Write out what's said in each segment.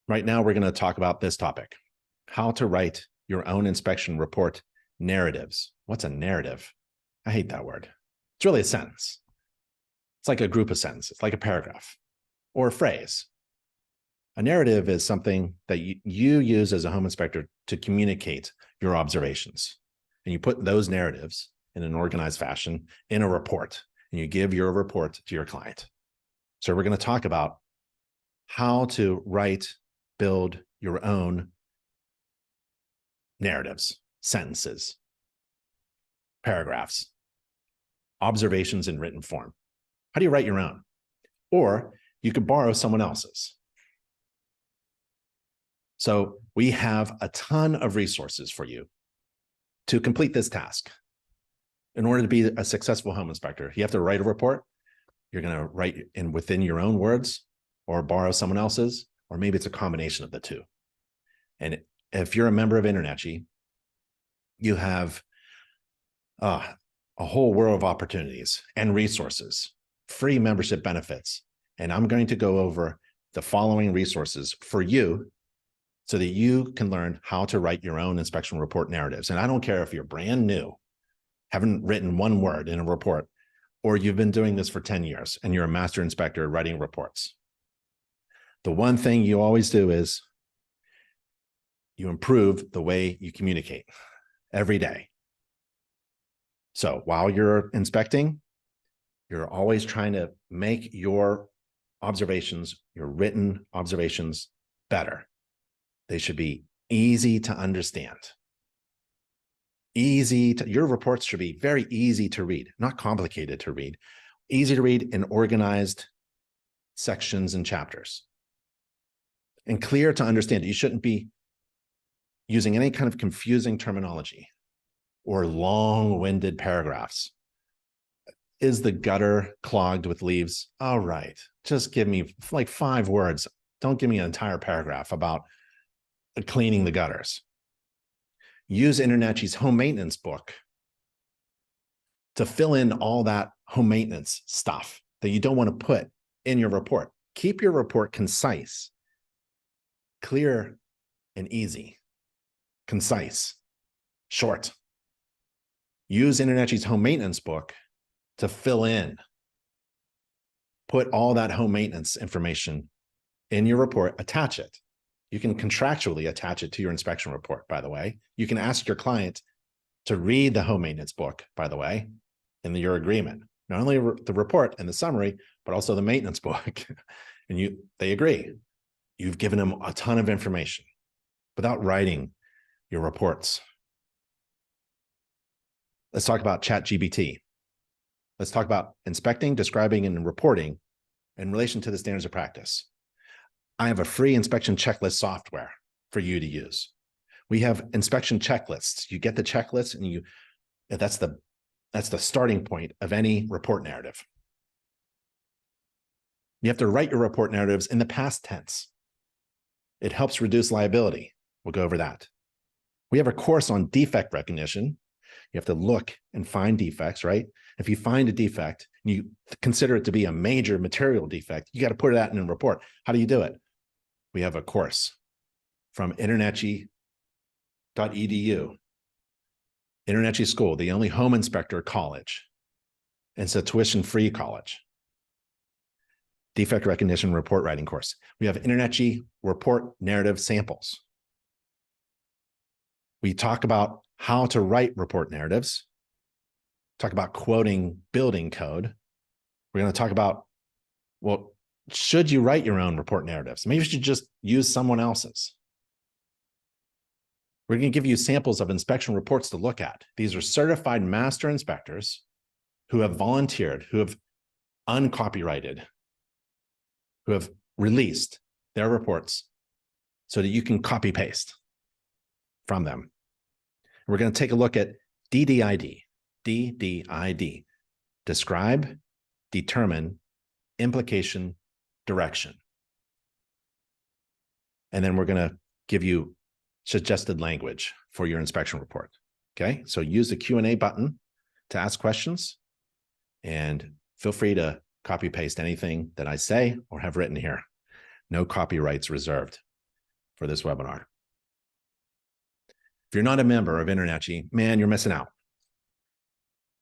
Right now, we're going to talk about this topic, how to write your own inspection report narratives. What's a narrative? I hate that word. It's really a sentence. It's like a group of sentences, like a paragraph or a phrase. A narrative is something that you use as a home inspector to communicate your observations. And you put those narratives in an organized fashion in a report, and you give your report to your client. So we're going to talk about how to build your own narratives, sentences, paragraphs, observations in written form. How do you write your own? Or you could borrow someone else's. So we have a ton of resources for you to complete this task. In order to be a successful home inspector, you have to write a report. You're going to write within your own words or borrow someone else's, or maybe it's a combination of the two. And if you're a member of InterNACHI, you have a whole world of opportunities and resources, free membership benefits. And I'm going to go over the following resources for you so that you can learn how to write your own inspection report narratives. And I don't care if you're brand new, haven't written one word in a report, or you've been doing this for 10 years and you're a master inspector writing reports. The one thing you always do is you improve the way you communicate every day. So while you're inspecting, you're always trying to make your observations, your written observations, better. They should be easy to understand. Your reports should be very easy to read, not complicated to read, easy to read in organized sections and chapters, and clear to understand. You shouldn't be using any kind of confusing terminology or long-winded paragraphs. Is the gutter clogged with leaves? All right, just give me like 5 words. Don't give me an entire paragraph about cleaning the gutters. Use InterNACHI's home maintenance book to fill in all that home maintenance stuff that you don't want to put in your report. Keep your report concise, clear and easy, concise, short. Use InterNACHI's home maintenance book to fill in. Put all that home maintenance information in your report, attach it. You can contractually attach it to your inspection report, by the way. You can ask your client to read the home maintenance book, by the way, in your agreement. Not only the report and the summary, but also the maintenance book. And they agree. You've given them a ton of information without writing your reports. Let's talk about ChatGPT. Let's talk about inspecting, describing, and reporting in relation to the standards of practice. I have a free inspection checklist software for you to use. We have inspection checklists. You get the checklist, and that's the starting point of any report narrative. You have to write your report narratives in the past tense. It helps reduce liability. We'll go over that. We have a course on defect recognition. You have to look and find defects, right? If you find a defect and you consider it to be a major material defect, you got to put that in a report. How do you do it? We have a course from InterNACHI.edu. InterNACHI School, the only home inspector college. And it's a tuition-free college. Defect recognition report writing course. We have InterNACHI report narrative samples. We talk about how to write report narratives. Talk about quoting building code. We're going to talk about, well, should you write your own report narratives? Maybe you should just use someone else's. We're going to give you samples of inspection reports to look at. These are certified master inspectors who have volunteered, who have uncopyrighted, who have released their reports so that you can copy paste from them. We're going to take a look at DDID, describe, determine, implication, direction. And then we're going to give you suggested language for your inspection report. Okay, so use the Q&A button to ask questions, and feel free to copy paste anything that I say or have written here. No copyrights reserved. for this webinar. If you're not a member of InterNACHI, man, you're missing out.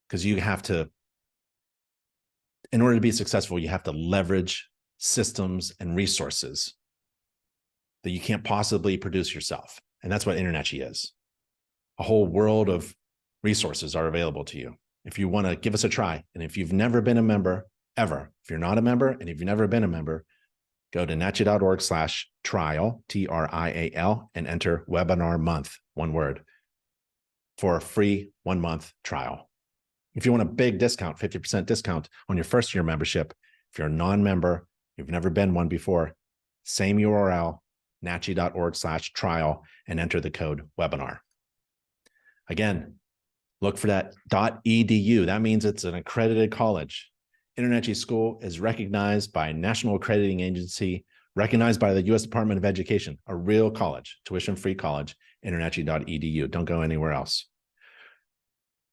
Because you have to, in order to be successful, you have to leverage systems and resources that you can't possibly produce yourself. And that's what InterNACHI is. A whole world of resources are available to you. If you want to give us a try, and if you've never been a member ever, if you're not a member and if you've never been a member, go to nachi.org/trial, TRIAL, and enter webinar month, one word, for a free 1-month trial. If you want a big discount, 50% discount on your first year membership, if you're a non-member, you've never been one before, same URL, nachi.org/trial, and enter the code webinar. Again, look for that .edu. That means it's an accredited college. InterNACHI School is recognized by National Accrediting Agency, recognized by the U.S. Department of Education, a real college, tuition-free college, internachi.edu. Don't go anywhere else.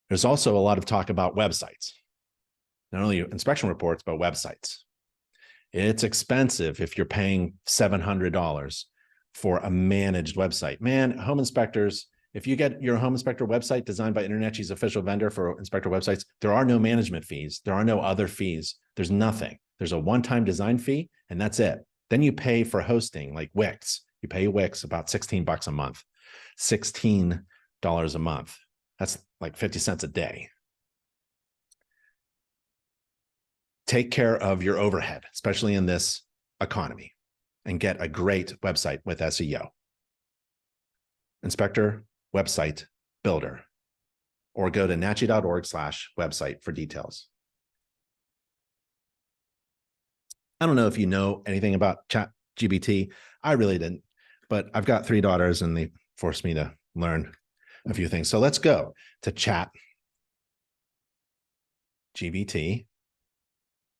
There's also a lot of talk about websites, not only inspection reports, but websites. It's expensive if you're paying $700 for a managed website. Man, home inspectors, if you get your home inspector website designed by InterNACHI's official vendor for inspector websites, there are no management fees. There are no other fees. There's nothing. There's a one-time design fee, and that's it. Then you pay for hosting, like Wix. You pay Wix about $16 a month, $16 a month. That's like 50 cents a day. Take care of your overhead, especially in this economy, and get a great website with SEO. Inspector Website Builder, or go to nachi.org/website for details. I don't know if you know anything about ChatGPT. I really didn't, but I've got 3 daughters and they forced me to learn a few things. So let's go to ChatGPT.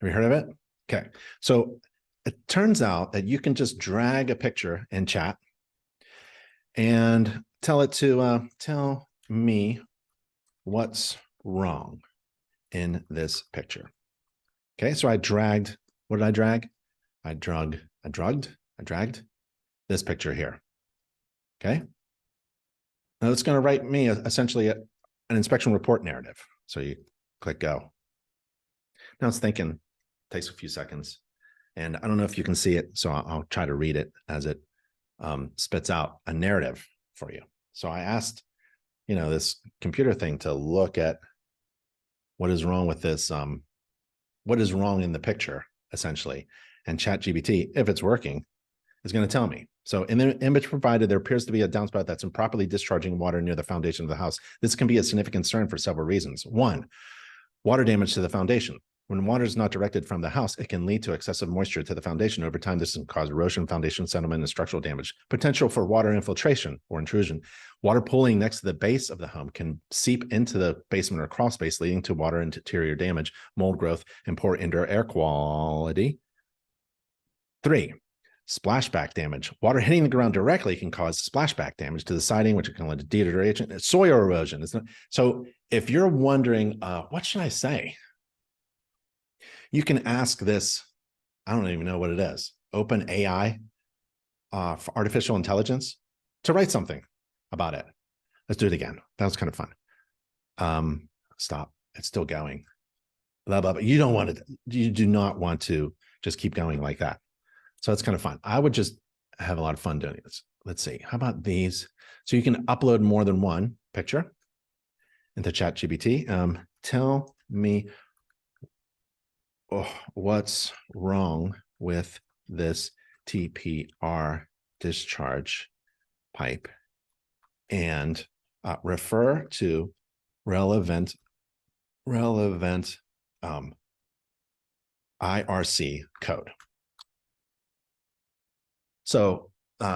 Have you heard of it? Okay. So it turns out that you can just drag a picture in chat and tell it to tell me what's wrong in this picture. Okay. So I dragged, what did I drag? I dragged this picture here. Okay. Now it's going to write me essentially an inspection report narrative. So you click go. Now it's thinking, takes a few seconds. And I don't know if you can see it, so I'll try to read it as it spits out a narrative for you. So I asked, this computer thing to look at what is wrong with this, what is wrong in the picture, essentially. And ChatGPT, if it's working, is going to tell me. So in the image provided, there appears to be a downspout that's improperly discharging water near the foundation of the house. This can be a significant concern for several reasons. 1, water damage to the foundation. When water is not directed from the house, it can lead to excessive moisture to the foundation. Over time, this can cause erosion, foundation settlement, and structural damage. Potential for water infiltration or intrusion. Water pooling next to the base of the home can seep into the basement or crawl space, leading to water interior damage, mold growth, and poor indoor air quality. 3, splashback damage. Water hitting the ground directly can cause splashback damage to the siding, which can lead to deterioration and soil erosion. So if you're wondering, what should I say? You can ask this, I don't even know what it is, OpenAI for artificial intelligence to write something about it. Let's do it again. That was kind of fun. Stop. It's still going. Blah, blah, blah. You don't want to, you do not want to just keep going like that. So it's kind of fun. I would just have a lot of fun doing this. Let's see. How about these? So you can upload more than one picture into ChatGPT. Tell me what's wrong with this TPR discharge pipe, and refer to relevant IRC code. So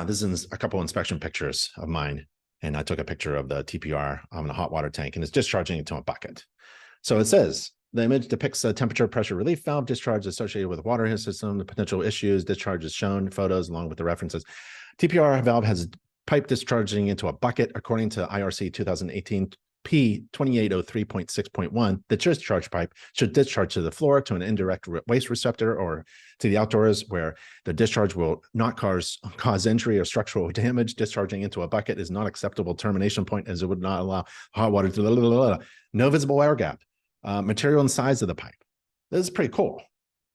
this is a couple inspection pictures of mine, and I took a picture of the TPR on the hot water tank, and it's discharging into a bucket. So it says, the image depicts a temperature pressure relief valve discharge associated with the water system. The potential issues, discharge is shown, photos along with the references. TPR valve has pipe discharging into a bucket. According to IRC P2803.6.1, the discharge pipe should discharge to the floor, to an indirect waste receptor, or to the outdoors where the discharge will not cause injury or structural damage. Discharging into a bucket is not acceptable termination point, as it would not allow hot water to no visible air gap. Material and size of the pipe. This is pretty cool.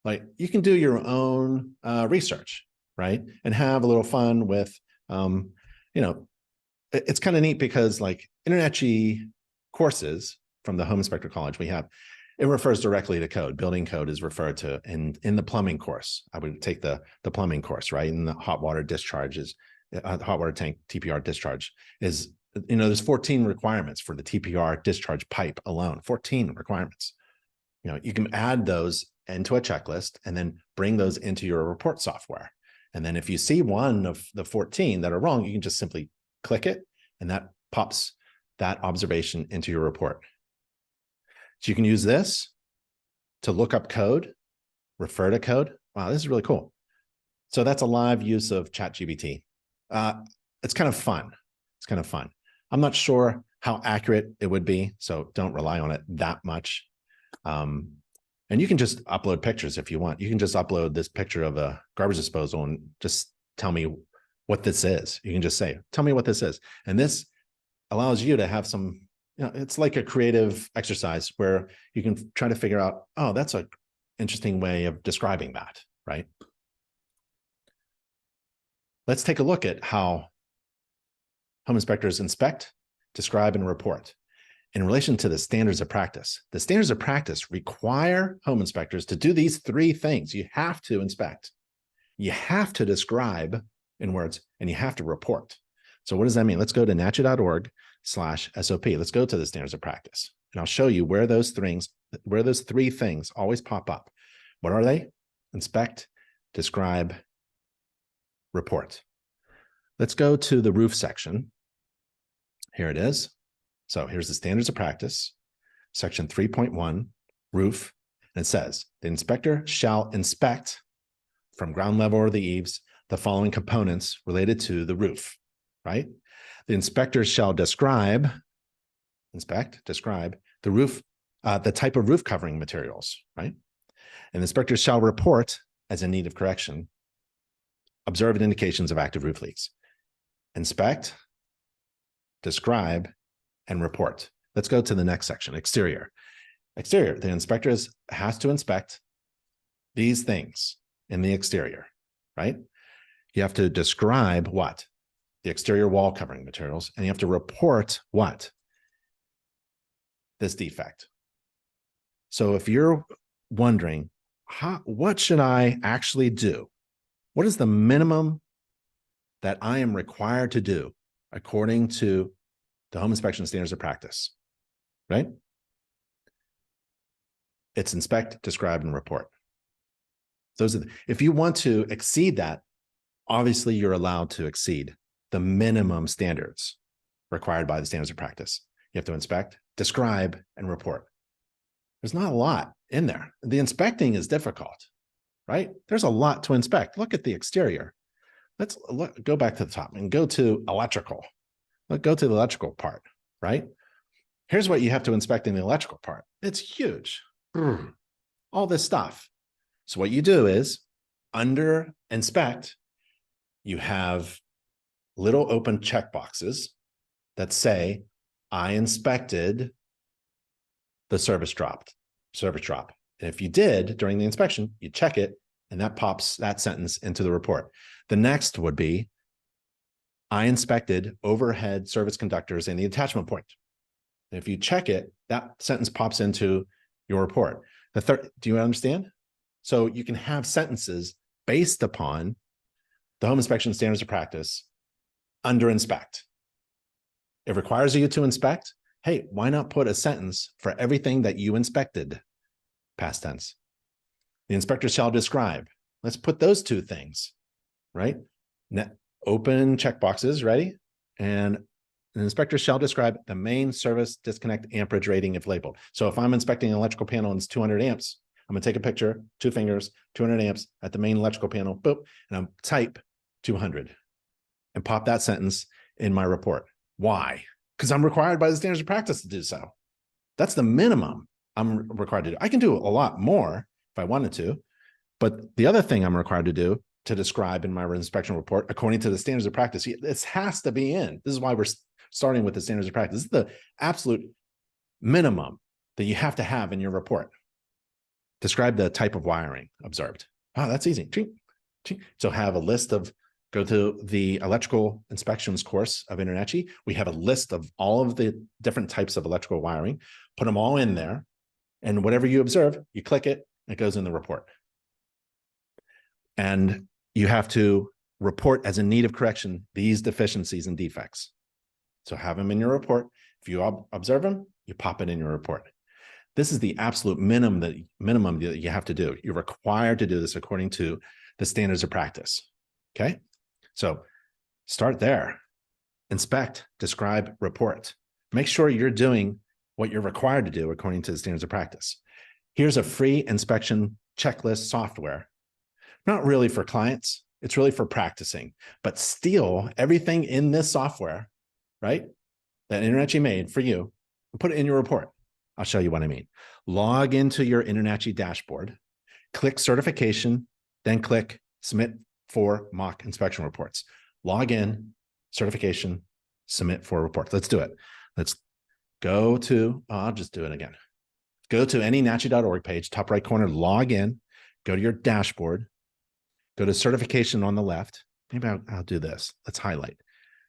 Like, you can do your own research, right? And have a little fun with, it's kind of neat because like InterNACHI courses from the Home Inspector College it refers directly to code. Building code is referred to in the plumbing course. I would take the plumbing course, right? And the hot water discharges, hot water tank TPR discharge is, there's 14 requirements for the TPR discharge pipe alone, 14 requirements. You can add those into a checklist and then bring those into your report software. And then if you see one of the 14 that are wrong, you can just simply click it, and that pops that observation into your report. So you can use this to look up code, refer to code. Wow, this is really cool. So that's a live use of ChatGPT. It's kind of fun. It's kind of fun. I'm not sure how accurate it would be, so don't rely on it that much. And you can just upload pictures if you want. You can just upload this picture of a garbage disposal and just tell me what this is. You can just say, tell me what this is. And this allows you to have some, it's like a creative exercise where you can try to figure out, oh, that's an interesting way of describing that, right? Let's take a look at how home inspectors inspect, describe, and report in relation to the standards of practice. The standards of practice require home inspectors to do these three things. You have to inspect, you have to describe in words, and you have to report. So what does that mean? Let's go to nachi.org/SOP. Let's go to the standards of practice, and I'll show you where those three things always pop up. What are they? Inspect, describe, report. Let's go to the roof section. Here it is. So here's the standards of practice, section 3.1, roof. And it says, the inspector shall inspect from ground level or the eaves the following components related to the roof, right? The inspector shall describe the roof, the type of roof covering materials, right? And the inspector shall report, as in need of correction, observed indications of active roof leaks. Inspect, describe, and report. Let's go to the next section, exterior. Exterior, the inspector has to inspect these things in the exterior, right? You have to describe what? The exterior wall covering materials, and you have to report what? This defect. So if you're wondering, what should I actually do? What is the minimum that I am required to do according to the home inspection standards of practice, right? It's inspect, describe, and report. Those are if you want to exceed that, obviously you're allowed to exceed the minimum standards required by the standards of practice. You have to inspect, describe, and report. There's not a lot in there. The inspecting is difficult, right? There's a lot to inspect. Look at the exterior. Let's go back to the top and go to electrical. Let's go to the electrical part, right? Here's what you have to inspect in the electrical part. It's huge. All this stuff. So what you do is under inspect, you have little open check boxes that say, I inspected the service drop. And if you did during the inspection, you check it, and that pops that sentence into the report. The next would be, I inspected overhead service conductors in the attachment point. And if you check it, that sentence pops into your report. The third, do you understand? So you can have sentences based upon the home inspection standards of practice under inspect. It requires you to inspect. Hey, why not put a sentence for everything that you inspected? Past tense. The inspector shall describe. Let's put those two things, right? Open checkboxes, ready? And an inspector shall describe the main service disconnect amperage rating if labeled. So if I'm inspecting an electrical panel and it's 200 amps, I'm gonna take a picture, 2 fingers, 200 amps at the main electrical panel, boop, and I'm type 200 and pop that sentence in my report. Why? because I'm required by the standards of practice to do so. That's the minimum I'm required to do. I can do a lot more if I wanted to, but the other thing I'm required to do to describe in my inspection report, according to the standards of practice, this has to be in. This is why we're starting with the standards of practice. This is the absolute minimum that you have to have in your report. Describe the type of wiring observed. Oh, that's easy. So have a list of, go to the electrical inspections course of InterNACHI. We have a list of all of the different types of electrical wiring, put them all in there, and whatever you observe, you click it, and it goes in the report. And you have to report as in need of correction these deficiencies and defects. So have them in your report. If you observe them, you pop it in your report. This is the absolute minimum that you have to do. You're required to do this according to the standards of practice. Okay, so start there. Inspect, describe, report. Make sure you're doing what you're required to do according to the standards of practice. Here's a free inspection checklist software. Not really for clients, it's really for practicing, but steal everything in this software, right, that InterNACHI made for you, and put it in your report. I'll show you what I mean. Log into your InterNACHI dashboard, click certification, then click submit for mock inspection reports. Log in, certification, submit for reports. Let's do it. Let's go to, I'll just do it again. Go to any NACHI.org page, top right corner, log in, go to your dashboard, go to certification on the left. Maybe I'll do this. Let's highlight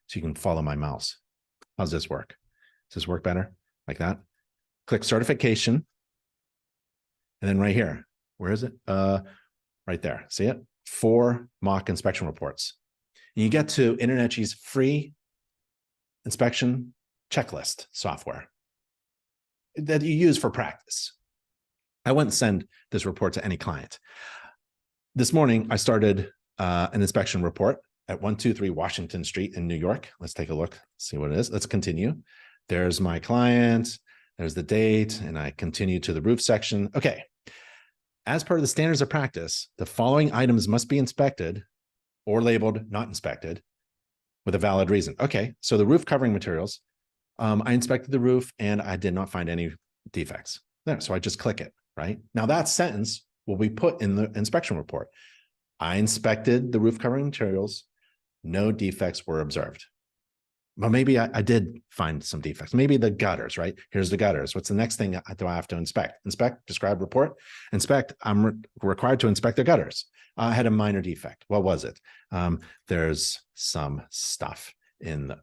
so you can follow my mouse. How's this work? Does this work better? Like that? Click certification. And then right here, where is it? Right there. See it? 4 mock inspection reports. And you get to InterNACHI's free inspection checklist software that you use for practice. I wouldn't send this report to any client. This morning, I started an inspection report at 123 Washington Street in New York. Let's take a look, see what it is. Let's continue. There's my client, there's the date, and I continue to the roof section. Okay. As per the standards of practice, the following items must be inspected or labeled not inspected with a valid reason. Okay, so the roof covering materials, I inspected the roof and I did not find any defects there. So I just click it, right? Now that sentence will be put in the inspection report. I inspected the roof covering materials, no defects were observed. Well, maybe I did find some defects. Maybe the gutters, right? Here's the gutters. What's the next thing do I have to inspect? Inspect, describe, report. Inspect, I'm required to inspect the gutters. I had a minor defect. What was it? There's some stuff in the,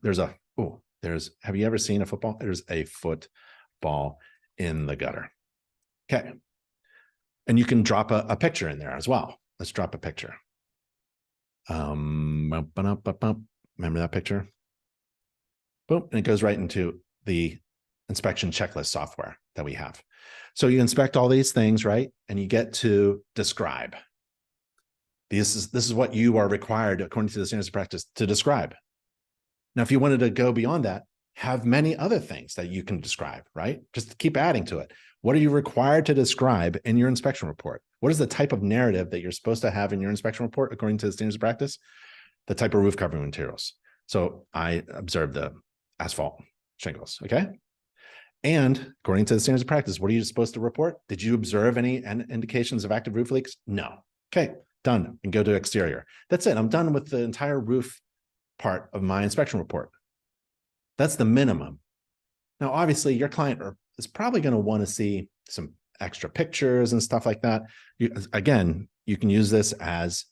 have you ever seen a football? There's a football in the gutter. Okay. And you can drop a picture in there as well. Let's drop a picture. Remember that picture? Boom, and it goes right into the inspection checklist software that we have. So you inspect all these things, right? And you get to describe. This is what you are required, according to the standards of practice, to describe. Now, if you wanted to go beyond that, have many other things that you can describe, right? Just keep adding to it. What are you required to describe in your inspection report? What is the type of narrative that you're supposed to have in your inspection report, according to the standards of practice? The type of roof covering materials. So I observed the asphalt shingles, okay? And according to the standards of practice, what are you supposed to report? Did you observe any indications of active roof leaks? No. Okay, done. And go to exterior. That's it. I'm done with the entire roof part of my inspection report. That's the minimum. Now, obviously, your client is probably going to want to see some extra pictures and stuff like that. Again, you can use this as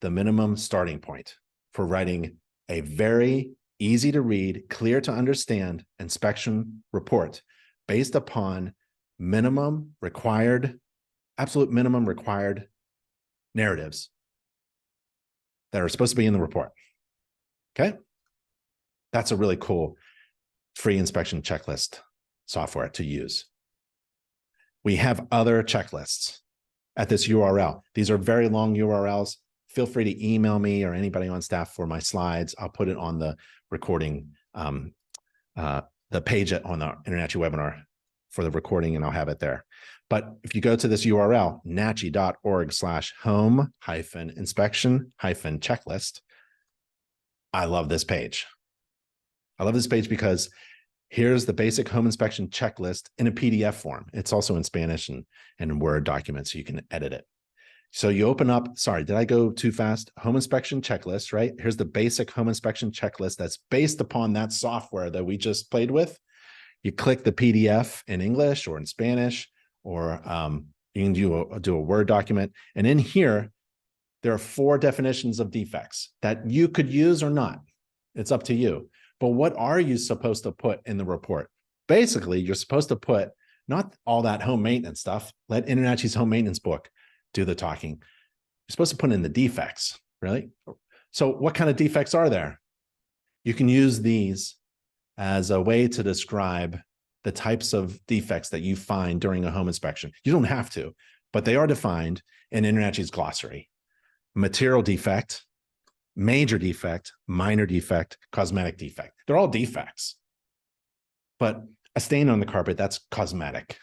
the minimum starting point for writing a very easy to read, clear to understand inspection report based upon absolute minimum required narratives that are supposed to be in the report. Okay. That's a really cool free inspection checklist software to use. We have other checklists at this URL. These are very long URLs. Feel free to email me or anybody on staff for my slides. I'll put it on the recording, the page on the InterNACHI webinar for the recording, and I'll have it there. But if you go to this URL, nachi.org/home-inspection-checklist, I love this page. I love this page because Here's the basic home inspection checklist in a PDF form. It's also in Spanish and in Word documents, so you can edit it. So you open up, sorry, did I go too fast? Home inspection checklist, right? Here's the basic home inspection checklist that's based upon that software that we just played with. You click the PDF in English or in Spanish, or you can do a Word document. And in here, there are 4 definitions of defects that you could use or not. It's up to you. But what are you supposed to put in the report? Basically, you're supposed to put not all that home maintenance stuff. Let InterNACHI's home maintenance book do the talking. You're supposed to put in the defects, really. So what kind of defects are there? You can use these as a way to describe the types of defects that you find during a home inspection. You don't have to, but they are defined in InterNACHI's glossary. Material defect, major defect, minor defect, cosmetic defect. They're all defects. But a stain on the carpet, that's cosmetic.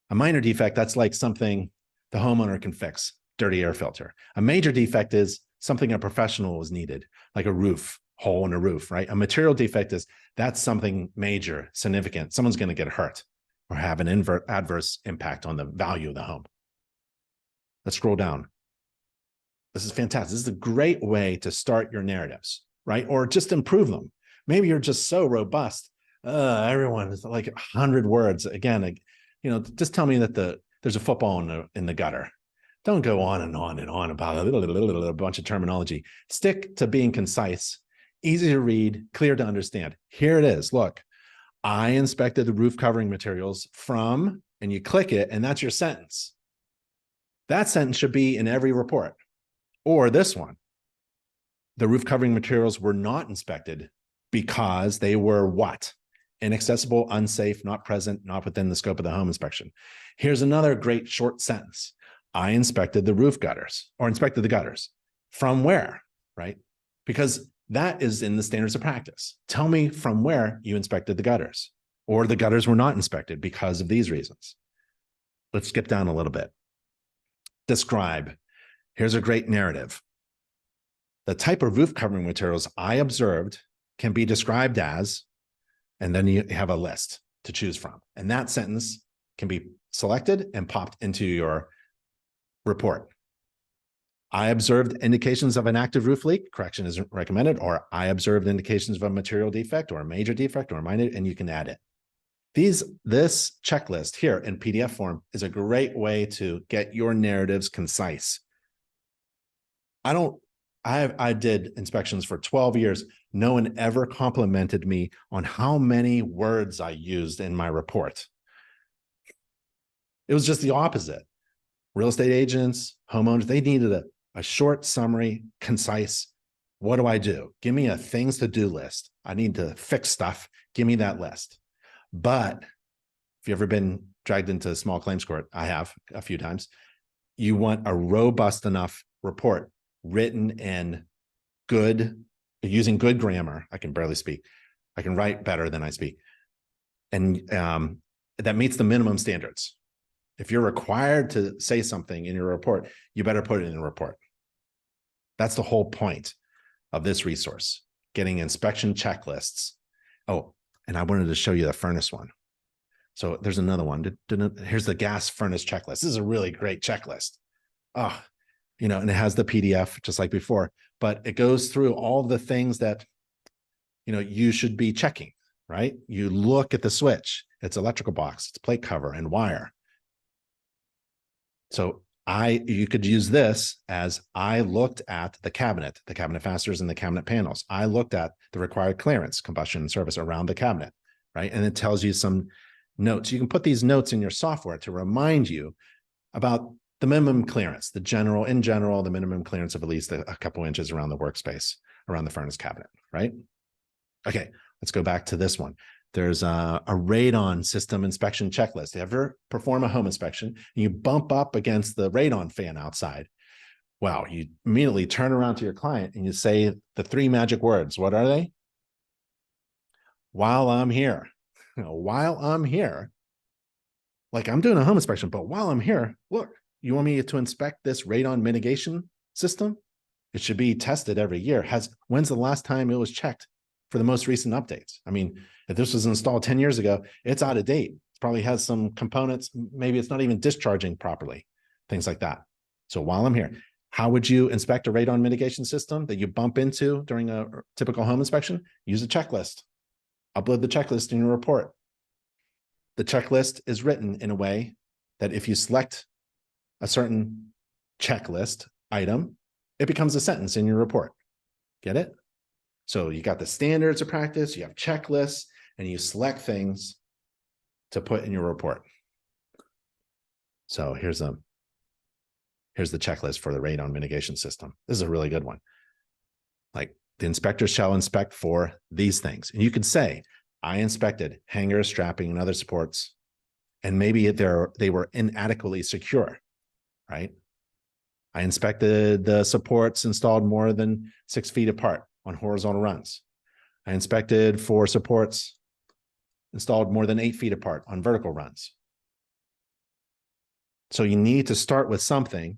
A minor defect, that's like something the homeowner can fix, dirty air filter. A major defect is something a professional is needed, like a roof, hole in a roof, right? A material defect is that's something major, significant. Someone's going to get hurt or have an adverse impact on the value of the home. Let's scroll down. This is fantastic. This is a great way to start your narratives, right? Or just improve them. Maybe you're just so robust. Everyone is like 100 words. Again, just tell me that there's a football in the gutter. Don't go on and on and on about a bunch of terminology. Stick to being concise, easy to read, clear to understand. Here it is. Look, I inspected the roof covering materials from, and you click it, and that's your sentence. That sentence should be in every report. Or this one, the roof covering materials were not inspected because they were what? Inaccessible, unsafe, not present, not within the scope of the home inspection. Here's another great short sentence. I inspected the roof gutters, or inspected the gutters. From where, right? Because that is in the standards of practice. Tell me from where you inspected the gutters, or the gutters were not inspected because of these reasons. Let's skip down a little bit. Describe. Here's a great narrative. The type of roof covering materials I observed can be described as, and then you have a list to choose from. And that sentence can be selected and popped into your report. I observed indications of an active roof leak, correction isn't recommended, or I observed indications of a material defect or a major defect or a minor, and you can add it. This checklist here in PDF form is a great way to get your narratives concise. I did inspections for 12 years. No one ever complimented me on how many words I used in my report. It was just the opposite. Real estate agents, homeowners, they needed a short summary, concise. What do I do? Give me a things to do list. I need to fix stuff. Give me that list. But if you've ever been dragged into a small claims court, I have a few times, you want a robust enough report written in using good grammar. I can barely speak. I can write better than I speak. And that meets the minimum standards. If you're required to say something in your report, you better put it in a report. That's the whole point of this resource, getting inspection checklists. Oh, and I wanted to show you the furnace one. So there's another one. Here's the gas furnace checklist. This is a really great checklist. Oh, and it has the PDF just like before, but it goes through all the things that, you should be checking, right? You look at the switch, it's electrical box, it's plate cover and wire. So you could use this as I looked at the cabinet fasteners and the cabinet panels. I looked at the required clearance, combustion and service around the cabinet, right? And it tells you some notes. You can put these notes in your software to remind you about the minimum clearance, in general, the minimum clearance of at least a couple inches around the workspace, around the furnace cabinet, right? Okay, let's go back to this one. There's a radon system inspection checklist. You ever perform a home inspection and you bump up against the radon fan outside? Well, you immediately turn around to your client and you say the 3 magic words. What are they? While I'm here. While I'm here. Like I'm doing a home inspection, but while I'm here, look, you want me to inspect this radon mitigation system? It should be tested every year. When's the last time it was checked for the most recent updates. I mean, if this was installed 10 years ago, it's out of date. It probably has some components. Maybe it's not even discharging properly, things like that. So while I'm here, how would you inspect a radon mitigation system that you bump into during a typical home inspection? Use a checklist. Upload the checklist in your report. The checklist is written in a way that if you select a certain checklist item, it becomes a sentence in your report. Get it? So you got the standards of practice, you have checklists, and you select things to put in your report. So here's the checklist for the radon mitigation system. This is a really good one. Like, the inspector shall inspect for these things. And you could say, I inspected hangers, strapping, and other supports, and maybe they were inadequately secure, right? I inspected the supports installed more than 6 feet apart on horizontal runs. I inspected for supports installed more than 8 feet apart on vertical runs. So you need to start with something.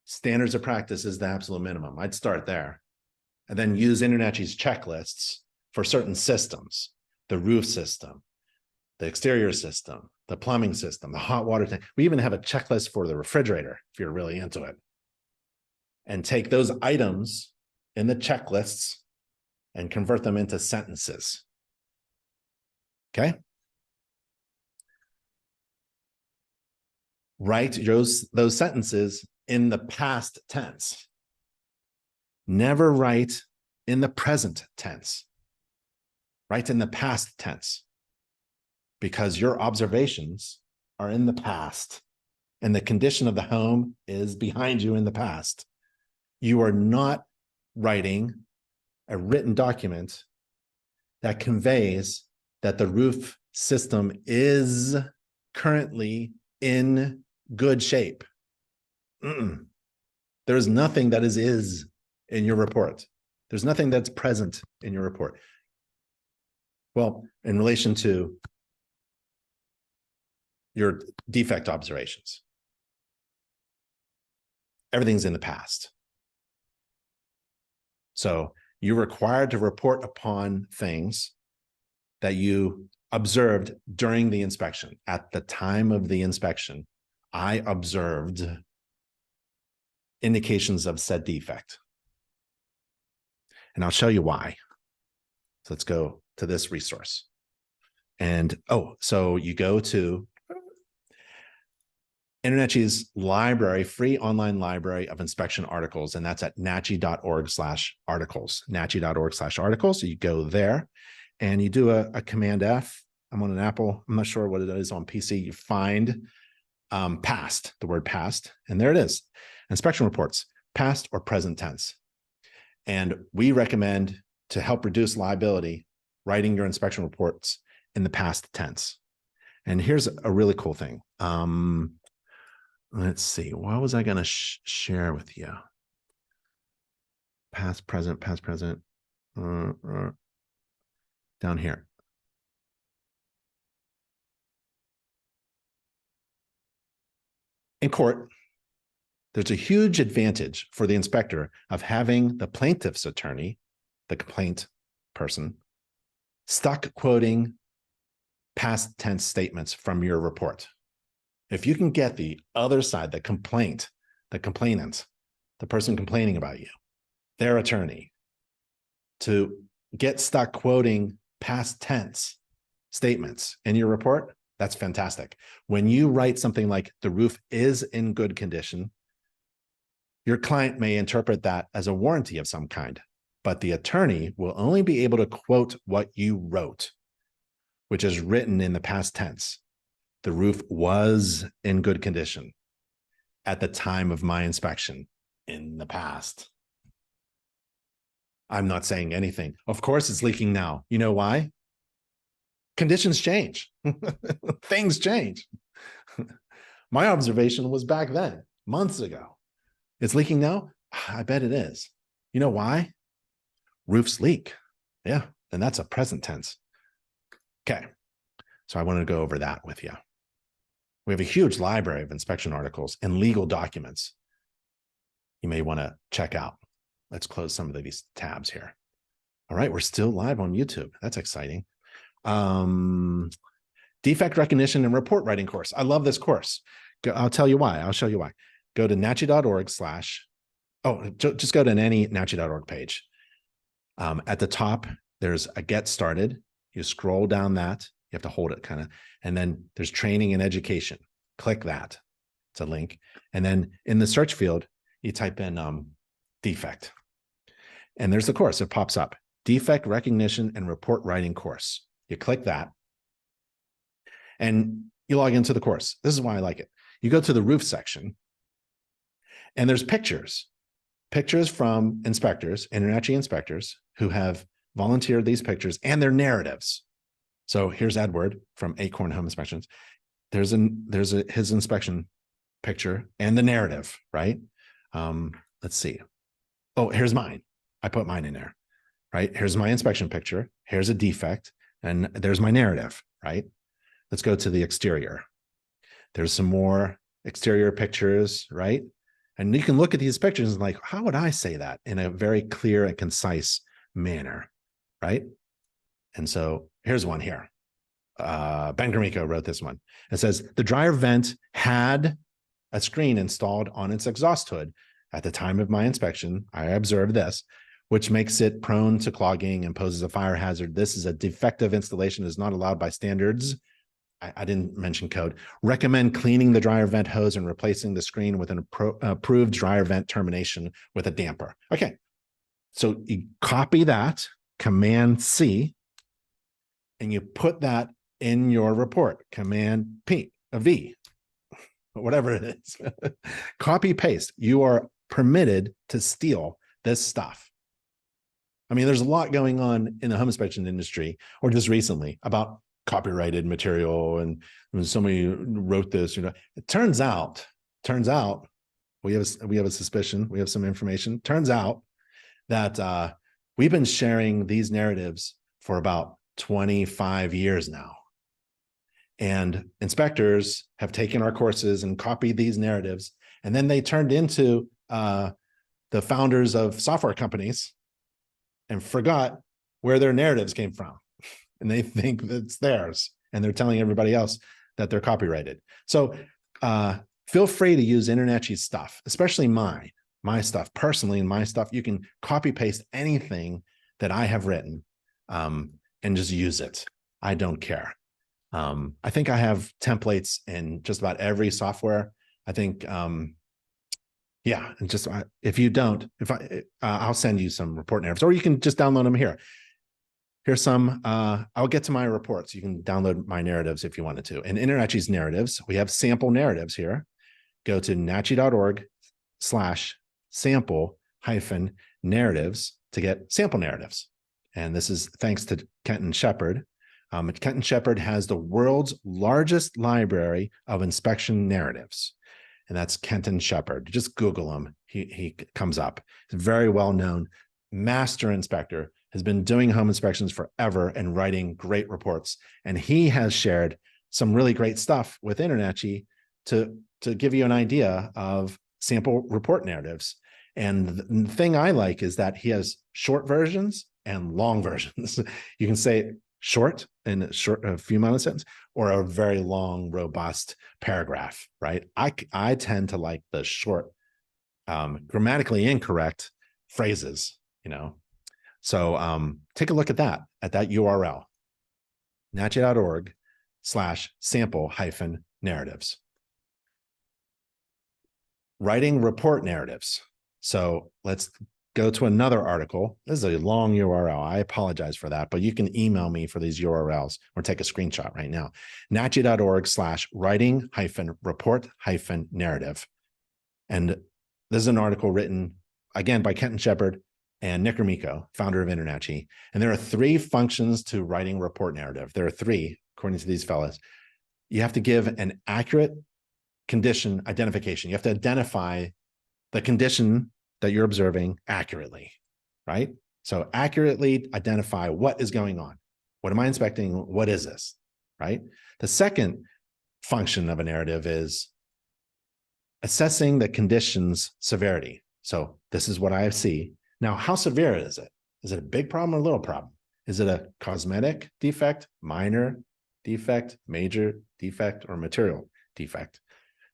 Standards of practice is the absolute minimum. I'd start there. And then use InterNACHI's checklists for certain systems, the roof system, the exterior system, the plumbing system, the hot water tank. We even have a checklist for the refrigerator if you're really into it. And take those items in the checklists and convert them into sentences. Okay? Write those sentences in the past tense. Never write in the present tense. Write in the past tense, because your observations are in the past and the condition of the home is behind you in the past. You are not writing a written document that conveys that the roof system is currently in good shape. There is nothing that is in your report. There's nothing that's present in your report. Well, in relation to your defect observations, everything's in the past. So you're required to report upon things that you observed during the inspection. At the time of the inspection, I observed indications of said defect. And I'll show you why. So let's go to this resource. And so you go to InterNACHI's library, free online library of inspection articles, and that's at nachi.org/articles, nachi.org/articles. So you go there and you do a Command F. I'm on an Apple. I'm not sure what it is on PC. You find past, the word past, and there it is. Inspection reports, past or present tense. And we recommend, to help reduce liability, writing your inspection reports in the past tense. And here's a really cool thing. Let's see, what was I going to share with you? Past, present, down here. In court, there's a huge advantage for the inspector of having the plaintiff's attorney, the complaint person, stuck quoting past tense statements from your report. If you can get the other side, the complainant, the person complaining about you, their attorney, to get stuck quoting past tense statements in your report, that's fantastic. When you write something like the roof is in good condition, your client may interpret that as a warranty of some kind, but the attorney will only be able to quote what you wrote, which is written in the past tense. The roof was in good condition at the time of my inspection in the past. I'm not saying anything. Of course it's leaking now. You know why? Conditions change. Things change. My observation was back then, months ago. It's leaking now? I bet it is. You know why? Roofs leak. Yeah, and that's a present tense. Okay, so I wanted to go over that with you. We have a huge library of inspection articles and legal documents you may want to check out. Let's close some of these tabs here. All right, we're still live on YouTube. That's exciting. Defect recognition and report writing course. I love this course. I'll tell you why. I'll show you why. Go to nachi.org/ just go to any nachi.org page. At the top, there's a get started. You scroll down that. You have to hold it kind of. And then there's training and education. Click that. It's a link. And then in the search field, you type in defect. And there's the course. It pops up. Defect recognition and report writing course. You click that. And you log into the course. This is why I like it. You go to the roof section. And there's pictures. Pictures from inspectors, InterNACHI inspectors, who have volunteered these pictures and their narratives. So here's Edward from Acorn Home Inspections. There's his inspection picture and the narrative, right? Let's see. Oh, here's mine. I put mine in there, right? Here's my inspection picture. Here's a defect, and there's my narrative, right? Let's go to the exterior. There's some more exterior pictures, right? And you can look at these pictures and like, how would I say that in a very clear and concise manner, right? And so here's one here. Ben Gromicko wrote this one. It says, the dryer vent had a screen installed on its exhaust hood. At the time of my inspection, I observed this, which makes it prone to clogging and poses a fire hazard. This is a defective installation, is not allowed by standards. I didn't mention code. Recommend cleaning the dryer vent hose and replacing the screen with an approved dryer vent termination with a damper. Okay, so you copy that, Command C, and you put that in your report, Command V, whatever it is. Copy paste. You are permitted to steal this stuff. I mean, there's a lot going on in the home inspection industry, or just recently, about copyrighted material, and when somebody wrote this, you know, it turns out we have a suspicion, we have some information. Turns out that we've been sharing these narratives for about 25 years now. And inspectors have taken our courses and copied these narratives, and then they turned into the founders of software companies and forgot where their narratives came from. And they think that it's theirs, and they're telling everybody else that they're copyrighted. So feel free to use InterNACHI's stuff, especially my stuff, personally, and my stuff. You can copy paste anything that I have written and just use it. I don't care. I think I have templates in just about every software. I think, yeah, and just if you don't, I'll send you some report narratives, or you can just download them here. Here's some, I'll get to my reports. You can download my narratives if you wanted to. In InterNACHI's narratives, we have sample narratives here. Go to nachi.org/sample-narratives to get sample narratives. And this is thanks to Kenton Shepard. Kenton Shepard has the world's largest library of inspection narratives. And that's Kenton Shepard. Just Google him. He comes up. He's a very well-known master inspector, has been doing home inspections forever and writing great reports. And he has shared some really great stuff with InterNACHI to give you an idea of sample report narratives. And the thing I like is that he has short versions and long versions. You can say short in a few amount of sentences, or a very long, robust paragraph, right? I tend to like the short, grammatically incorrect phrases, you know. So take a look at that URL, nachi.org/sample-narratives. Writing report narratives. So let's go to another article. This is a long URL. I apologize for that, but you can email me for these URLs or take a screenshot right now. nachi.org/writing-report-narrative. And this is an article written, again, by Kenton Shepard and Nick Gromicko, founder of InterNACHI. And there are 3 functions to writing report narrative. There are 3, according to these fellas. You have to give an accurate condition identification. You have to identify the condition that you're observing accurately, right? So accurately identify what is going on. What am I inspecting? What is this, right? The second function of a narrative is assessing the condition's severity. So this is what I see. Now, how severe is it? Is it a big problem or a little problem? Is it a cosmetic defect, minor defect, major defect, or material defect?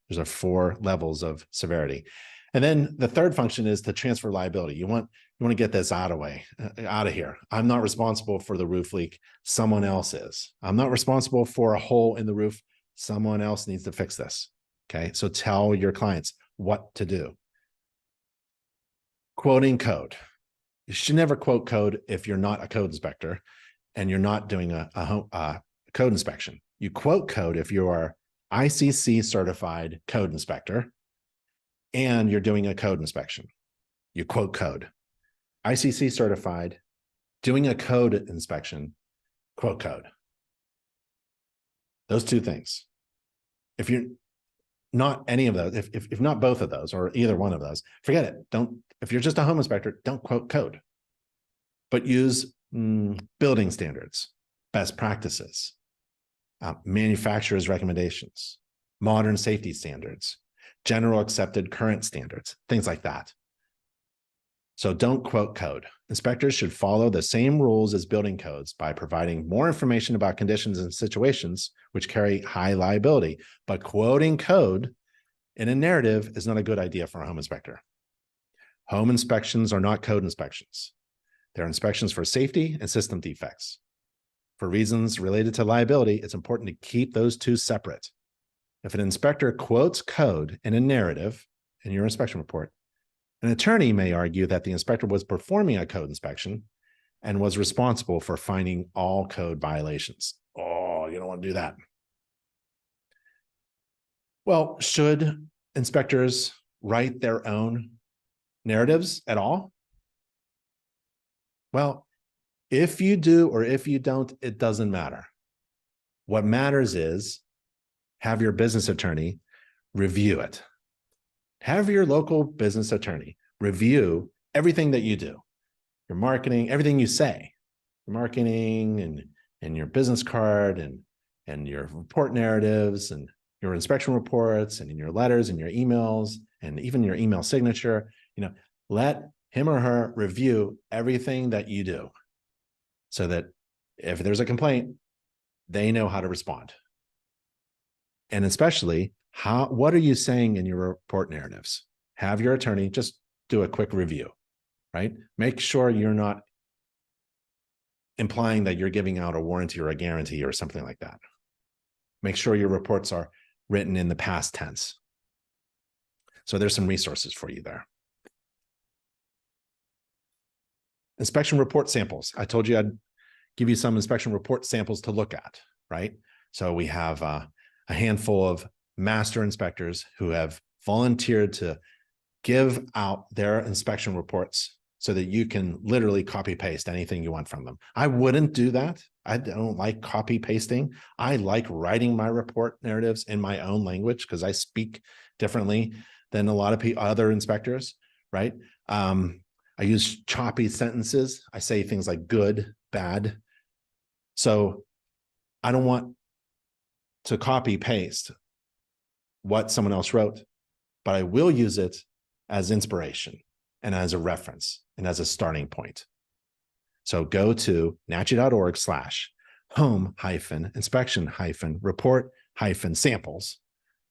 There's a 4 levels of severity. And then the third function is to transfer liability. You want to get this out of here. I'm not responsible for the roof leak. Someone else is. I'm not responsible for a hole in the roof. Someone else needs to fix this. Okay. So tell your clients what to do. Quoting code. You should never quote code if you're not a code inspector and you're not doing a code inspection. You quote code if you are ICC certified code inspector and you're doing a code inspection. You quote code. ICC certified, doing a code inspection, quote code. Those 2 things. If you're not any of those, if not both of those or either one of those, forget it. If you're just a home inspector, don't quote code, but use building standards, best practices, manufacturer's recommendations, modern safety standards, general accepted current standards, things like that. So don't quote code. Inspectors should follow the same rules as building codes by providing more information about conditions and situations which carry high liability. But quoting code in a narrative is not a good idea for a home inspector. Home inspections are not code inspections. They're inspections for safety and system defects. For reasons related to liability, it's important to keep those 2 separate. If an inspector quotes code in a narrative in your inspection report, an attorney may argue that the inspector was performing a code inspection and was responsible for finding all code violations. Oh, you don't want to do that. Well, should inspectors write their own narratives at all? Well, if you do or if you don't, it doesn't matter. What matters is have your business attorney review it. Have your local business attorney review everything that you do, your marketing, everything you say, your marketing and your business card and your report narratives and your inspection reports and in your letters and your emails and even your email signature. Let him or her review everything that you do so that if there's a complaint, they know how to respond. And especially, what are you saying in your report narratives? Have your attorney just do a quick review, right? Make sure you're not implying that you're giving out a warranty or a guarantee or something like that. Make sure your reports are written in the past tense. So there's some resources for you there. Inspection report samples. I told you I'd give you some inspection report samples to look at, right? So we have a handful of master inspectors who have volunteered to give out their inspection reports so that you can literally copy paste anything you want from them. I wouldn't do that. I don't like copy pasting. I like writing my report narratives in my own language because I speak differently than a lot of other inspectors, right? I use choppy sentences. I say things like good, bad. So I don't want to copy paste what someone else wrote, but I will use it as inspiration and as a reference and as a starting point. So go to nachi.org/home-inspection-report-samples.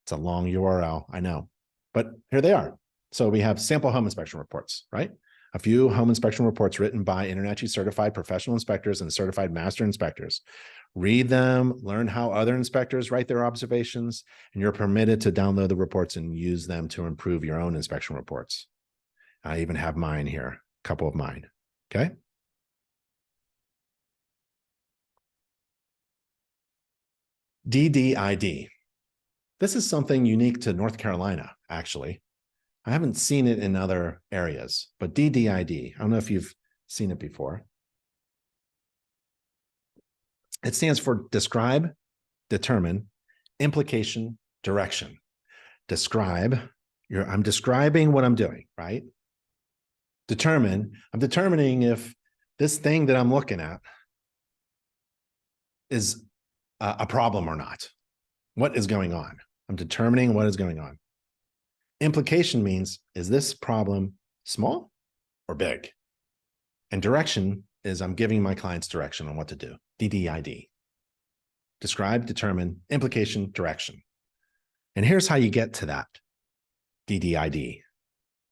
It's a long URL, I know, but here they are. So we have sample home inspection reports, right? A few home inspection reports written by InterNACHI certified professional inspectors and certified master inspectors. Read them, learn how other inspectors write their observations, and you're permitted to download the reports and use them to improve your own inspection reports. I even have mine here, a couple of mine, okay? DDID. This is something unique to North Carolina, actually. I haven't seen it in other areas, but DDID, I don't know if you've seen it before. It stands for describe, determine, implication, direction. Describe, I'm describing what I'm doing, right? Determine, I'm determining if this thing that I'm looking at is a problem or not. What is going on? I'm determining what is going on. Implication means, is this problem small or big? And direction is I'm giving my clients direction on what to do. DDID. Describe, determine, implication, direction. And here's how you get to that DDID.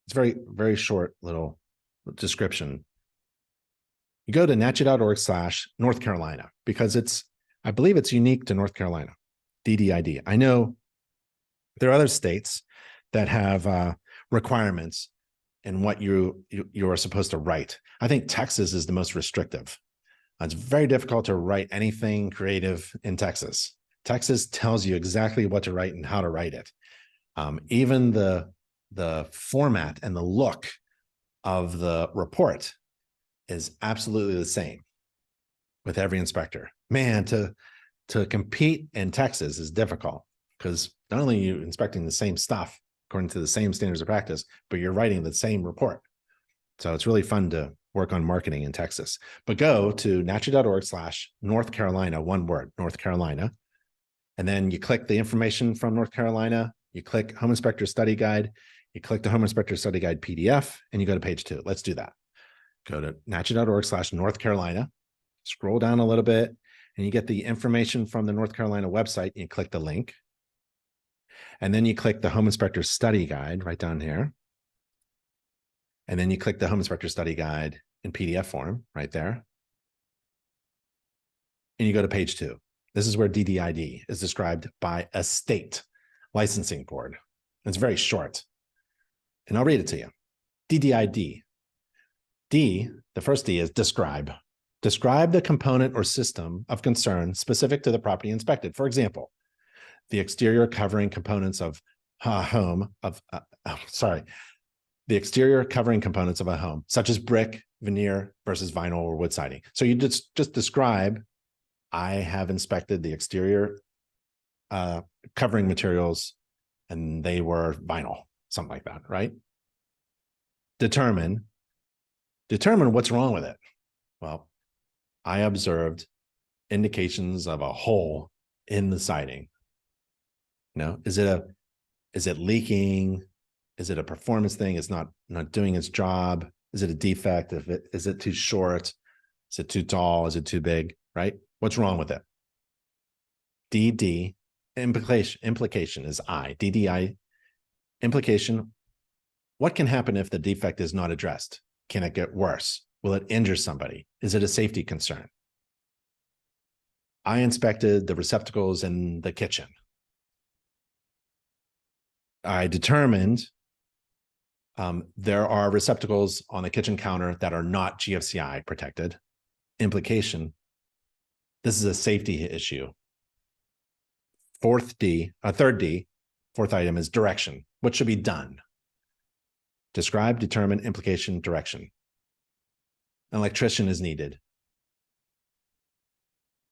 It's very, very short little description. You go to NACHI.org/North Carolina because I believe it's unique to North Carolina, DDID. I know there are other states that have requirements in what you are supposed to write. I think Texas is the most restrictive. It's very difficult to write anything creative in Texas. Texas tells you exactly what to write and how to write it. Even the format and the look of the report is absolutely the same with every inspector. Man, to compete in Texas is difficult because not only are you inspecting the same stuff according to the same standards of practice, but you're writing the same report. So it's really fun to work on marketing in Texas. But go to NACHI.org/North Carolina, one word, North Carolina. And then you click the information from North Carolina, you click Home Inspector Study Guide, you click the Home Inspector Study Guide PDF, and you go to page 2. Let's do that. Go to NACHI.org/North Carolina, scroll down a little bit, and you get the information from the North Carolina website, and you click the link. And then you click the Home Inspector Study Guide right down here. And then you click the Home Inspector Study Guide in PDF form right there. And you go to page 2. This is where DDID is described by a state licensing board. It's very short. And I'll read it to you. DDID. D, the first D is describe. Describe the component or system of concern specific to the property inspected. For example, the exterior covering components of a home the exterior covering components of a home, such as brick, veneer versus vinyl or wood siding. So you just describe, I have inspected the exterior covering materials and they were vinyl, something like that, right? Determine what's wrong with it. Well, I observed indications of a hole in the siding. Is it leaking? Is it a performance thing? It's not doing its job. Is it a defect? Is it too short? Is it too tall? Is it too big? Right? What's wrong with it? DD, implication is I. DDI, implication. What can happen if the defect is not addressed? Can it get worse? Will it injure somebody? Is it a safety concern? I inspected the receptacles in the kitchen. I determined there are receptacles on the kitchen counter that are not GFCI protected. Implication, this is a safety issue. Third D, fourth item is direction. What should be done? Describe, determine, implication, direction. An electrician is needed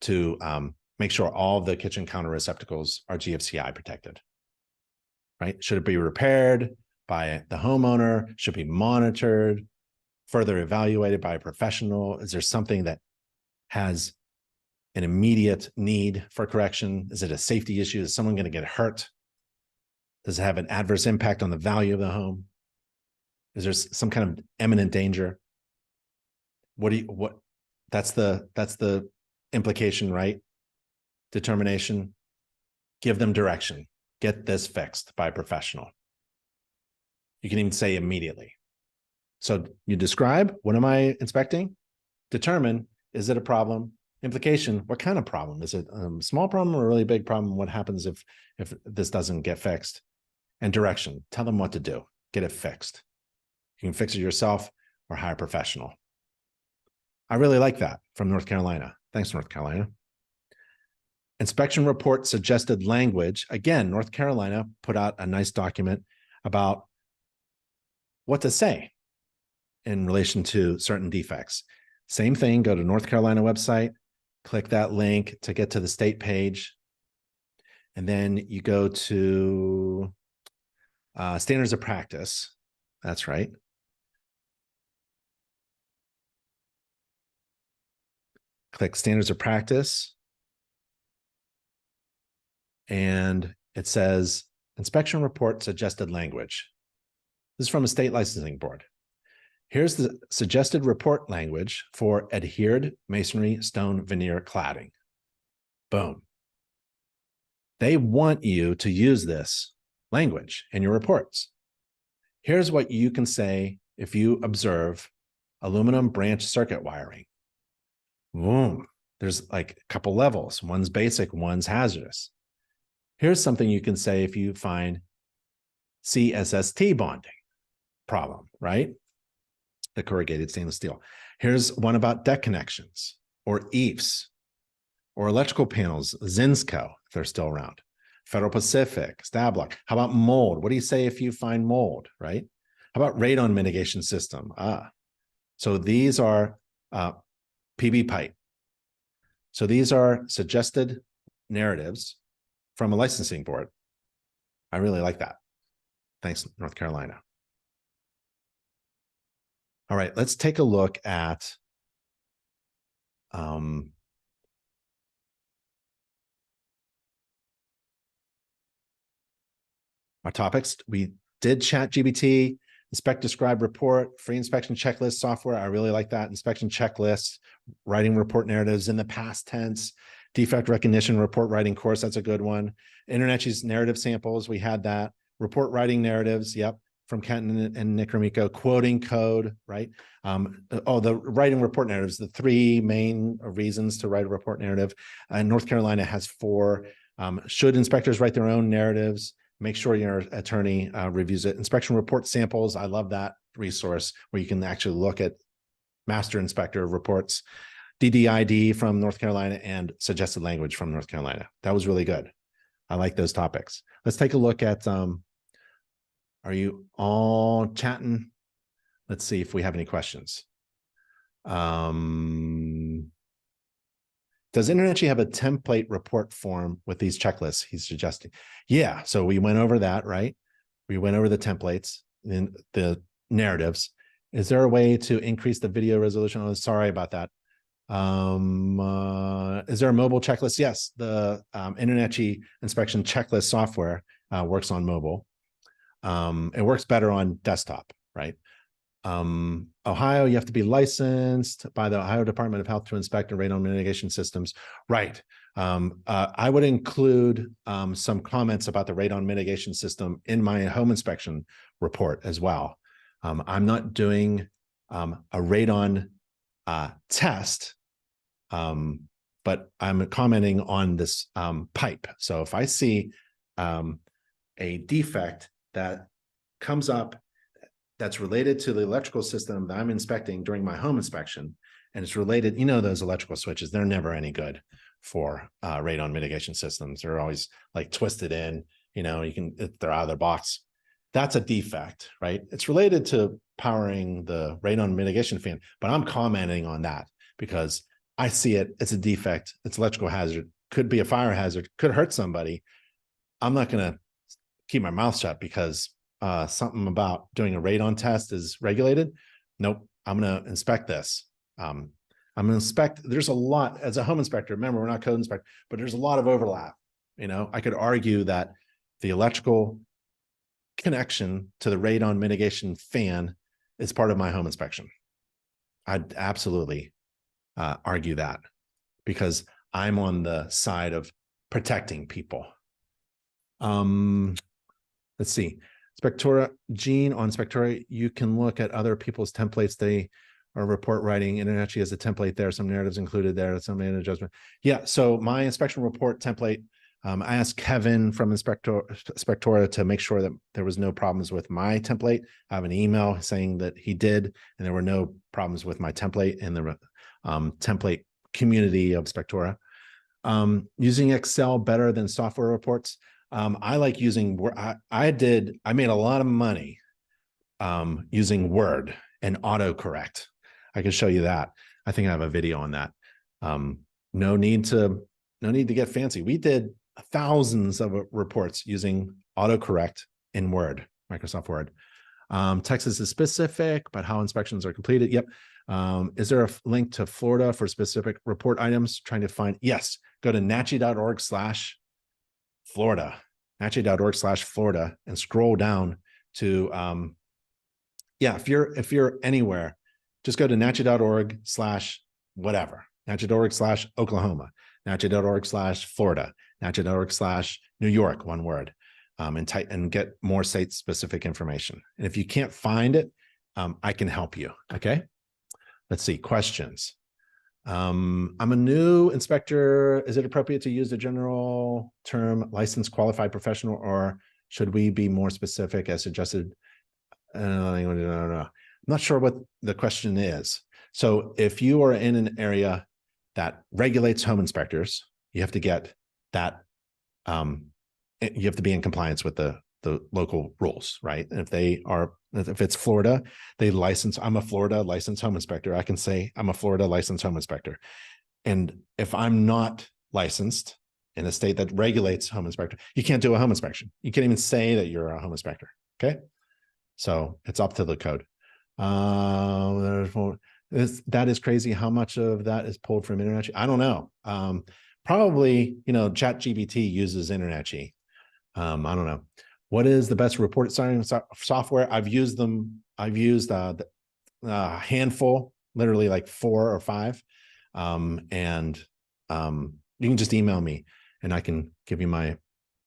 to make sure all the kitchen counter receptacles are GFCI protected. Right? Should it be repaired by the homeowner? Should it be monitored, further evaluated by a professional? Is there something that has an immediate need for correction? Is it a safety issue? Is someone going to get hurt? Does it have an adverse impact on the value of the home? Is there some kind of imminent danger? That's the implication, right? Determination. Give them direction. Get this fixed by a professional. You can even say immediately. So you describe, what am I inspecting? Determine, is it a problem? Implication, what kind of problem? Is it a small problem or a really big problem? What happens if this doesn't get fixed? And direction, tell them what to do. Get it fixed. You can fix it yourself or hire a professional. I really like that from North Carolina. Thanks, North Carolina. Inspection report suggested language. Again, North Carolina put out a nice document about what to say in relation to certain defects. Same thing, go to North Carolina website, click that link to get to the state page. And then you go to standards of practice. That's right. Click standards of practice. And it says inspection report suggested language. This is from a state licensing board. Here's the suggested report language for adhered masonry stone veneer cladding. Boom. They want you to use this language in your reports. Here's what you can say if you observe aluminum branch circuit wiring. Boom. There's like a couple levels. One's basic, one's hazardous. Here's something you can say if you find CSST bonding problem, right? The corrugated stainless steel. Here's one about deck connections or EIFs or electrical panels, Zinsco, if they're still around. Federal Pacific, Stablock. How about mold? What do you say if you find mold, right? How about radon mitigation system? So these are PB pipe. So these are suggested narratives from a licensing board. I really like that. Thanks, North Carolina. All right, let's take a look at our topics. We did ChatGPT, inspect, describe, report, free inspection checklist software. I really like that. Inspection checklists, writing report narratives in the past tense, defect recognition report writing course. That's a good one. InterNACHI's narrative samples. We had that. Report writing narratives. Yep. From Kenton and Nick Gromicko, quoting code, right? The writing report narratives, the three main reasons to write a report narrative. North Carolina has 4. Should inspectors write their own narratives? Make sure your attorney reviews it. Inspection report samples. I love that resource where you can actually look at master inspector reports. DDID from North Carolina and suggested language from North Carolina. That was really good. I like those topics. Let's take a look at are you all chatting? Let's see if we have any questions. Does InterNACHI have a template report form with these checklists he's suggesting? Yeah, so we went over that, right? We went over the templates and the narratives. Is there a way to increase the video resolution? Oh, sorry about that. Is there a mobile checklist? Yes, the InterNACHI inspection checklist software works on mobile. It works better on desktop, right? Ohio, you have to be licensed by the Ohio Department of Health to inspect and radon mitigation systems. Right. I would include some comments about the radon mitigation system in my home inspection report as well. I'm not doing a radon test, but I'm commenting on this pipe. So if I see a defect that comes up that's related to the electrical system that I'm inspecting during my home inspection, and it's related, you know, those electrical switches, they're never any good for radon mitigation systems. They're always like twisted in, you know, they're out of their box. That's a defect, right? It's related to powering the radon mitigation fan, but I'm commenting on that because I see it, it's a defect, it's electrical hazard, could be a fire hazard, could hurt somebody. I'm not gonna keep my mouth shut because something about doing a radon test is regulated. Nope, I'm going to inspect this. I'm going to inspect. There's a lot as a home inspector. Remember, we're not code inspector, but there's a lot of overlap. You know, I could argue that the electrical connection to the radon mitigation fan is part of my home inspection. I'd absolutely argue that because I'm on the side of protecting people. Let's see. Spectora, Gene on Spectora, you can look at other people's templates. They are report writing. InterNACHI has a template there, some narratives included there, some made an adjustment. Yeah, so my inspection report template, I asked Kevin from Spectora to make sure that there was no problems with my template. I have an email saying that he did, and there were no problems with my template in the template community of Spectora. Using Excel better than software reports. I like using, I made a lot of money using Word and autocorrect. I can show you that. I think I have a video on that. No need to get fancy. We did thousands of reports using autocorrect in Word, Microsoft Word. Texas is specific, but how inspections are completed. Yep. Is there a link to Florida for specific report items? Trying to find, yes, go to nachi.org/Florida, nachi.org/Florida, and scroll down to Yeah, if you're anywhere, just go to NACHI.org/whatever, NACHI.org/Oklahoma, NACHI.org/Florida, NACHI.org/New York, one word, and get more site-specific information. And if you can't find it, I can help you. Okay. Let's see, questions. I'm a new inspector. Is it appropriate to use the general term licensed qualified professional, or should we be more specific as suggested? I'm not sure what the question is. So if you are in an area that regulates home inspectors, you have to get that, you have to be in compliance with the local rules, right? And if it's Florida, they license, I'm a Florida licensed home inspector. I can say I'm a Florida licensed home inspector. And if I'm not licensed in a state that regulates home inspector, you can't do a home inspection. You can't even say that you're a home inspector. Okay. So it's up to the code. That is crazy. How much of that is pulled from InterNACHI? I don't know. Probably, ChatGPT uses InterNACHI. I don't know. What is the best report signing software? I've used them. I've used a handful, literally like 4 or 5. And you can just email me and I can give you my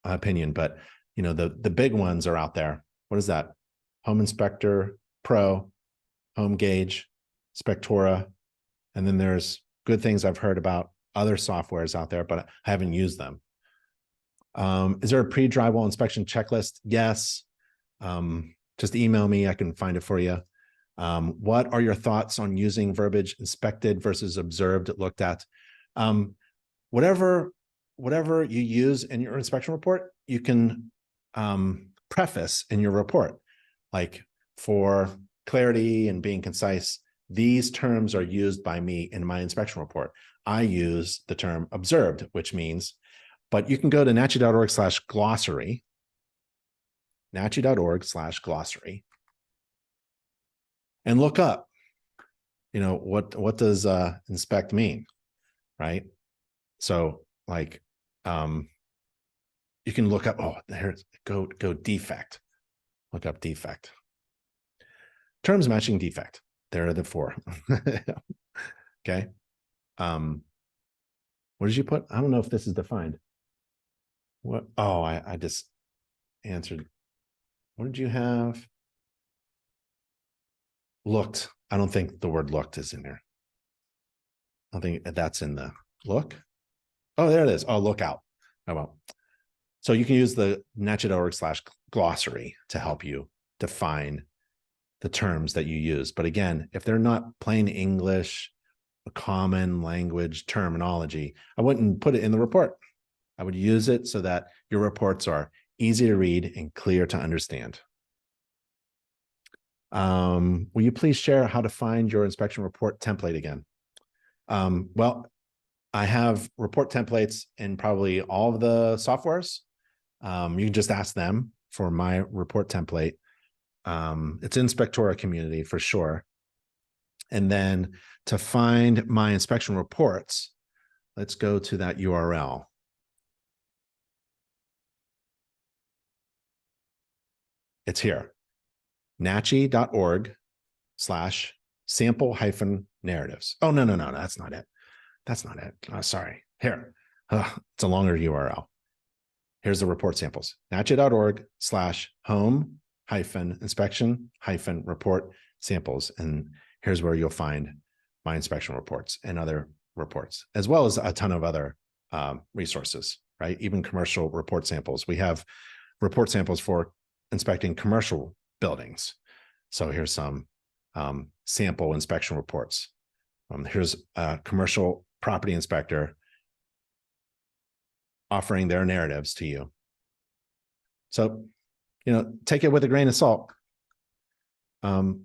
opinion. But, the big ones are out there. What is that? Home Inspector Pro, Home Gauge, Spectora. And then there's good things I've heard about other softwares out there, but I haven't used them. Is there a pre-drywall inspection checklist? Yes. Just email me. I can find it for you. What are your thoughts on using verbiage inspected versus observed, looked at? Whatever you use in your inspection report, you can preface in your report. Like, for clarity and being concise, these terms are used by me in my inspection report. I use the term observed, which means, but you can go to NACHI.org/glossary, NACHI.org/glossary, and look up, what does inspect mean, right? So like, you can look up, go defect, look up defect. Terms matching defect. There are the 4. Okay. What did you put? I don't know if this is defined. What? Oh, I just answered. What did you have? Looked. I don't think the word looked is in there. I don't think that's in the look. Oh, there it is. Oh, look out. Oh, well. So you can use the NACHI.org/glossary to help you define the terms that you use. But again, if they're not plain English, a common language terminology, I wouldn't put it in the report. I would use it so that your reports are easy to read and clear to understand. Will you please share how to find your inspection report template again? Well, I have report templates in probably all of the softwares. You can just ask them for my report template. It's Inspectora community for sure. And then to find my inspection reports, let's go to that URL. It's here, NACHI.org/sample-narratives. Oh, no, that's not it. That's not it. Oh, sorry. Here, it's a longer URL. Here's the report samples, NACHI.org/home-inspection-report samples. And here's where you'll find my inspection reports and other reports, as well as a ton of other resources, right? Even commercial report samples. We have report samples for inspecting commercial buildings. So here's some sample inspection reports. Here's a commercial property inspector offering their narratives to you. So, take it with a grain of salt.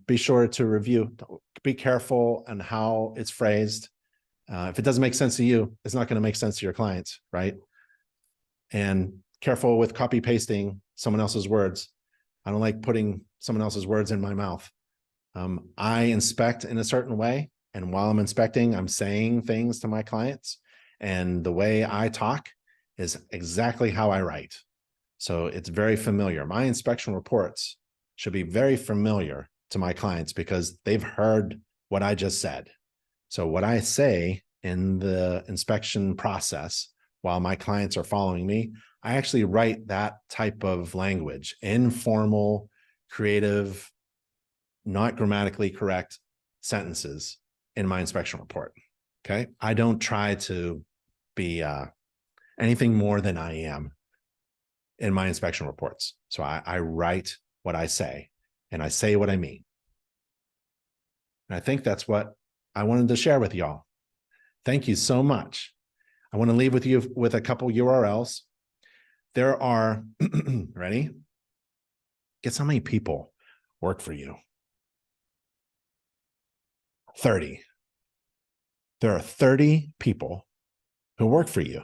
Be sure to review, be careful on how it's phrased. If it doesn't make sense to you, it's not going to make sense to your clients, right? And careful with copy pasting someone else's words. I don't like putting someone else's words in my mouth. I inspect in a certain way. And while I'm inspecting, I'm saying things to my clients. And the way I talk is exactly how I write. So it's very familiar. My inspection reports should be very familiar to my clients because they've heard what I just said. So what I say in the inspection process while my clients are following me, I actually write that type of language, informal, creative, not grammatically correct sentences in my inspection report. Okay. I don't try to be anything more than I am in my inspection reports. So I write what I say and I say what I mean. And I think that's what I wanted to share with y'all. Thank you so much. I want to leave with you with a couple URLs. There are, ready? Guess how many people work for you? 30. There are 30 people who work for you,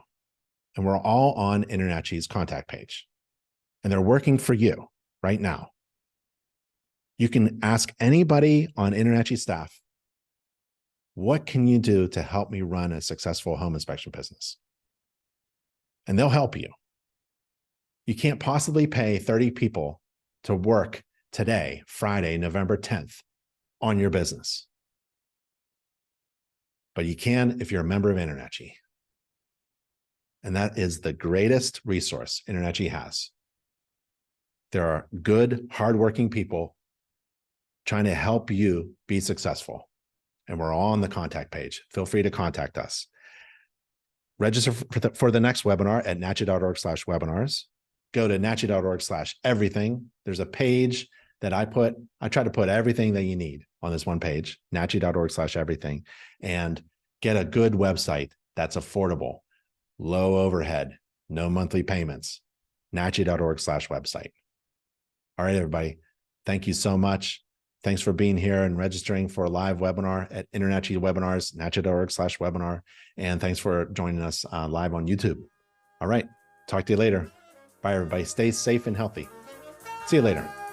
and we're all on InterNACHI's contact page, and they're working for you right now. You can ask anybody on InterNACHI staff, what can you do to help me run a successful home inspection business? And they'll help you. You can't possibly pay 30 people to work today, Friday, November 10th, on your business. But you can if you're a member of InterNACHI. And that is the greatest resource InterNACHI has. There are good, hardworking people trying to help you be successful. And we're all on the contact page. Feel free to contact us. Register for the next webinar at nachi.org/webinars. Go to nachi.org/everything. There's a page that I try to put everything that you need on this one page, nachi.org/everything, and get a good website that's affordable, low overhead, no monthly payments, nachi.org/website. All right, everybody. Thank you so much. Thanks for being here and registering for a live webinar at InterNACHI webinars, nachi.org/webinar. And thanks for joining us live on YouTube. All right. Talk to you later. Bye, everybody. Stay safe and healthy. See you later.